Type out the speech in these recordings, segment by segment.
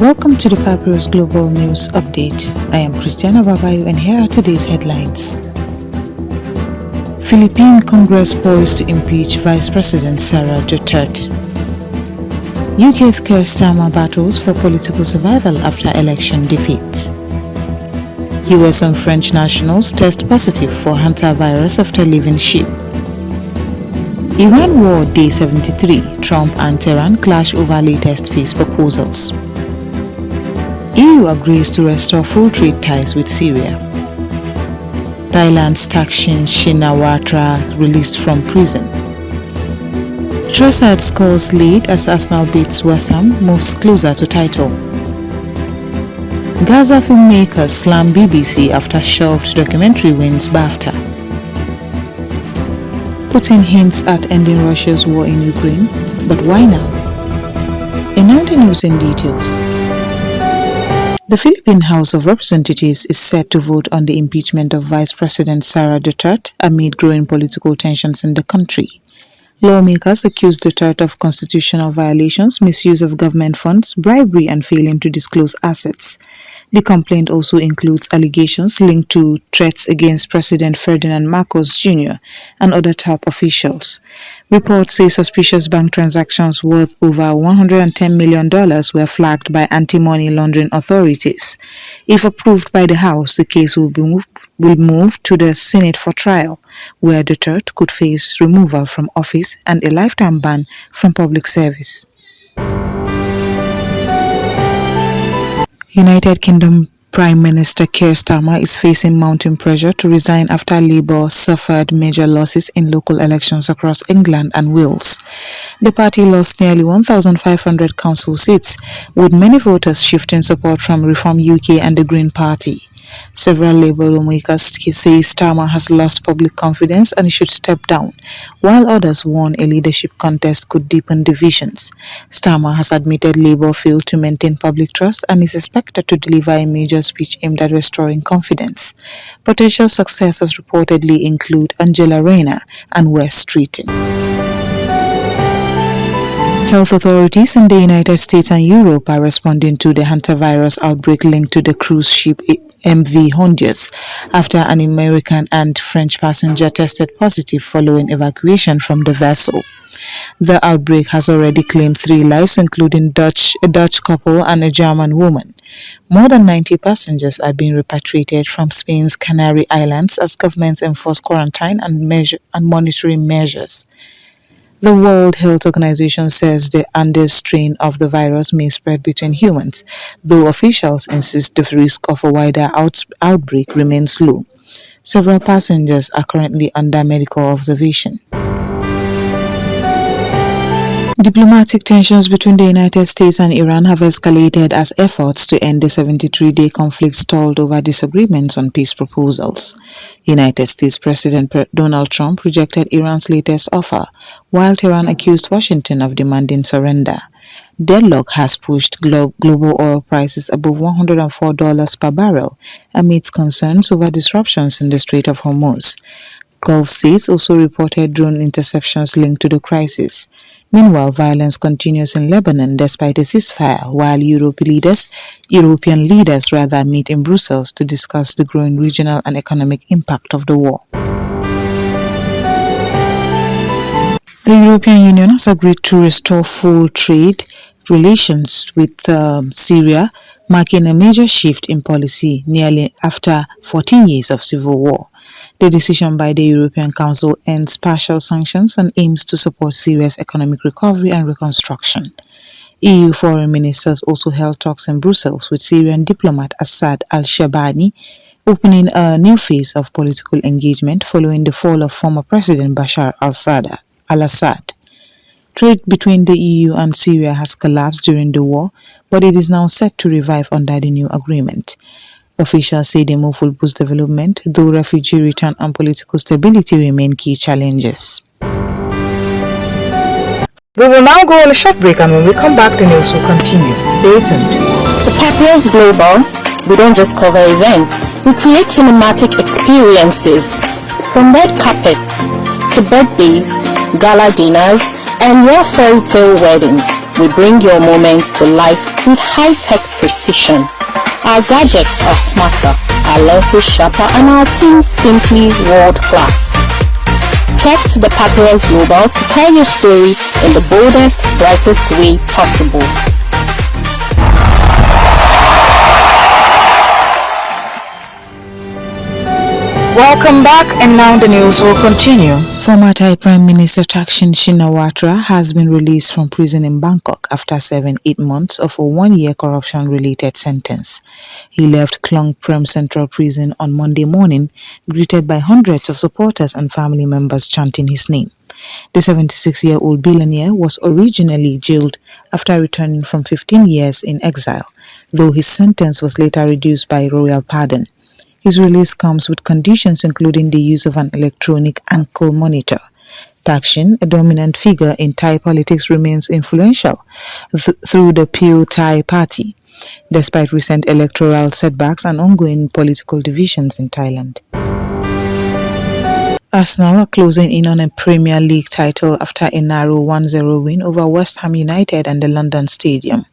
Welcome to the Papyrus Global News Update. I am Christiana Babayo and here are today's headlines. Philippine Congress poised to impeach Vice President Sara Duterte. UK's Keir Starmer battles for political survival after election defeat. US and French nationals test positive for Hantavirus after leaving ship. Iran war day 73. Trump and Tehran clash over latest peace proposals. EU agrees to restore full trade ties with Syria. Thailand's Thaksin Shinawatra released from prison. Trossard scores lead as Arsenal beats West Ham, moves closer to title. Gaza filmmakers slam BBC after shelved documentary wins Bafta. Putin hints at ending Russia's war in Ukraine, but why now? And now the news in details. The Philippine House of Representatives is set to vote on the impeachment of Vice President Sara Duterte amid growing political tensions in the country. Lawmakers accuse Duterte of constitutional violations, misuse of government funds, bribery, and failing to disclose assets. The complaint also includes allegations linked to threats against President Ferdinand Marcos Jr. and other top officials. Reports say suspicious bank transactions worth over $110 million were flagged by anti-money laundering authorities. If approved by the House, the case will move to the Senate for trial, where Duterte could face removal from office and a lifetime ban from public service. United Kingdom Prime Minister Keir Starmer is facing mounting pressure to resign after Labour suffered major losses in local elections across England and Wales. The party lost nearly 1,500 council seats, with many voters shifting support from Reform UK and the Green Party. Several Labour lawmakers say Starmer has lost public confidence and should step down, while others warn a leadership contest could deepen divisions. Starmer has admitted Labour failed to maintain public trust and is expected to deliver a major speech aimed at restoring confidence. Potential successors reportedly include Angela Rayner and Wes Streeting. Health authorities in the United States and Europe are responding to the Hantavirus outbreak linked to the cruise ship MV Honduras after an American and French passenger tested positive following evacuation from the vessel. The outbreak has already claimed 3 lives, including a Dutch couple and a German woman. More than 90 passengers are being repatriated from Spain's Canary Islands as governments enforce quarantine and monitoring measures. The World Health Organization says the Andes strain of the virus may spread between humans, though officials insist the risk of a wider outbreak remains low. Several passengers are currently under medical observation. Diplomatic tensions between the United States and Iran have escalated as efforts to end the 73-day conflict stalled over disagreements on peace proposals. United States President Donald Trump rejected Iran's latest offer, while Tehran accused Washington of demanding surrender. Deadlock has pushed global oil prices above $104 per barrel amidst concerns over disruptions in the Strait of Hormuz. Gulf states also reported drone interceptions linked to the crisis. Meanwhile, violence continues in Lebanon despite a ceasefire, while European leaders meet in Brussels to discuss the growing regional and economic impact of the war. The European Union has agreed to restore full trade relations with Syria, marking a major shift in policy nearly after 14 years of civil war. The decision by the European Council ends partial sanctions and aims to support Syria's economic recovery and reconstruction. EU foreign ministers also held talks in Brussels with Syrian diplomat Assad al-Shabani, opening a new phase of political engagement following the fall of former President Bashar al-Assad. Trade between the EU and Syria has collapsed during the war, but it is now set to revive under the new agreement. Officials say the move will boost development, though refugee return and political stability remain key challenges. We will now go on a short break, and when we come back, the news will continue. Stay tuned. The Papyrus Global, we don't just cover events, we create cinematic experiences. From red carpets to birthdays, gala dinners, and your fairy tale weddings, we bring your moments to life with high-tech precision. Our gadgets are smarter, our lenses sharper, and our team simply world-class. Trust the Papyrus Global to tell your story in the boldest, brightest way possible. Welcome back, and now the news will continue. Former Thai Prime Minister Thaksin Shinawatra has been released from prison in Bangkok after serving 8 months of a 1-year corruption-related sentence. He left Klong Prem Central Prison on Monday morning, greeted by hundreds of supporters and family members chanting his name. The 76-year-old billionaire was originally jailed after returning from 15 years in exile, though his sentence was later reduced by royal pardon. His release comes with conditions including the use of an electronic ankle monitor. Thaksin, a dominant figure in Thai politics, remains influential through the Pheu Thai party, despite recent electoral setbacks and ongoing political divisions in Thailand. Arsenal are closing in on a Premier League title after a narrow 1-0 win over West Ham United and the London Stadium.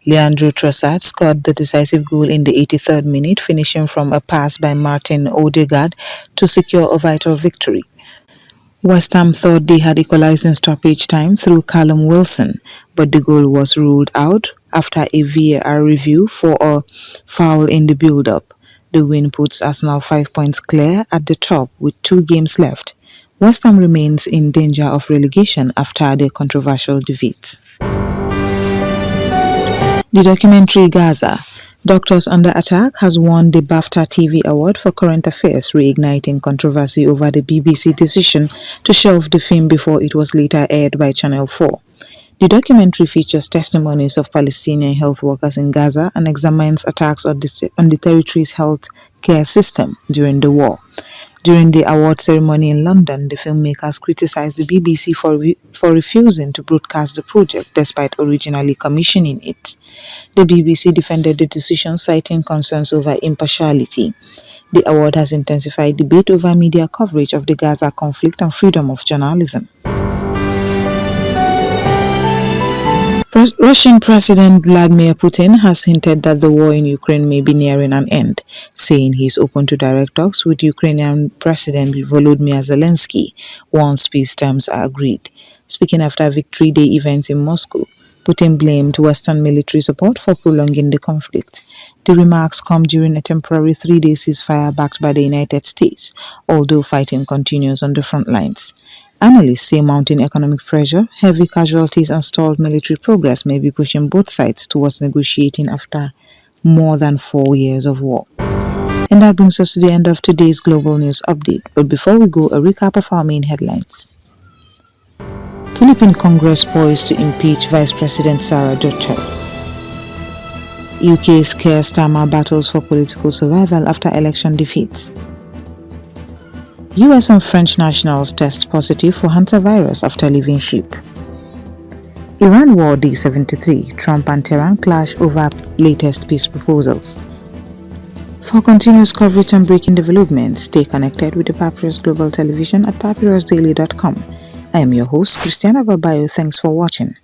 Leandro Trossard scored the decisive goal in the 83rd minute, finishing from a pass by Martin Odegaard to secure a vital victory. West Ham thought they had equalized in stoppage time through Callum Wilson, but the goal was ruled out after a VAR review for a foul in the build-up. The win puts Arsenal 5 points clear at the top with 2 games left. West Ham remains in danger of relegation after the controversial defeat. The documentary Gaza, Doctors Under Attack, has won the Bafta TV Award for Current Affairs, reigniting controversy over the BBC decision to shelve the film before it was later aired by Channel 4. The documentary features testimonies of Palestinian health workers in Gaza and examines attacks on the territory's health care system during the war. During the award ceremony in London, the filmmakers criticized the BBC for refusing to broadcast the project despite originally commissioning it. The BBC defended the decision, citing concerns over impartiality. The award has intensified debate over media coverage of the Gaza conflict and freedom of journalism. Russian President Vladimir Putin has hinted that the war in Ukraine may be nearing an end, saying he is open to direct talks with Ukrainian President Volodymyr Zelensky once peace terms are agreed. Speaking after Victory Day events in Moscow, Putin blamed Western military support for prolonging the conflict. The remarks come during a temporary 3-day ceasefire backed by the United States, although fighting continues on the front lines. Analysts say mounting economic pressure, heavy casualties and stalled military progress may be pushing both sides towards negotiating after more than 4 years of war. And that brings us to the end of today's Global News Update. But before we go, a recap of our main headlines. Philippine Congress poised to impeach Vice President Sara Duterte. UK's Keir Starmer battles for political survival after election defeats. US and French nationals test positive for Hantavirus after leaving ship. Iran War Day 73, Trump and Tehran clash over latest peace proposals. For continuous coverage and breaking developments, stay connected with the Papyrus Global Television at papyrusdaily.com. I am your host, Christiana Babayo. Thanks for watching.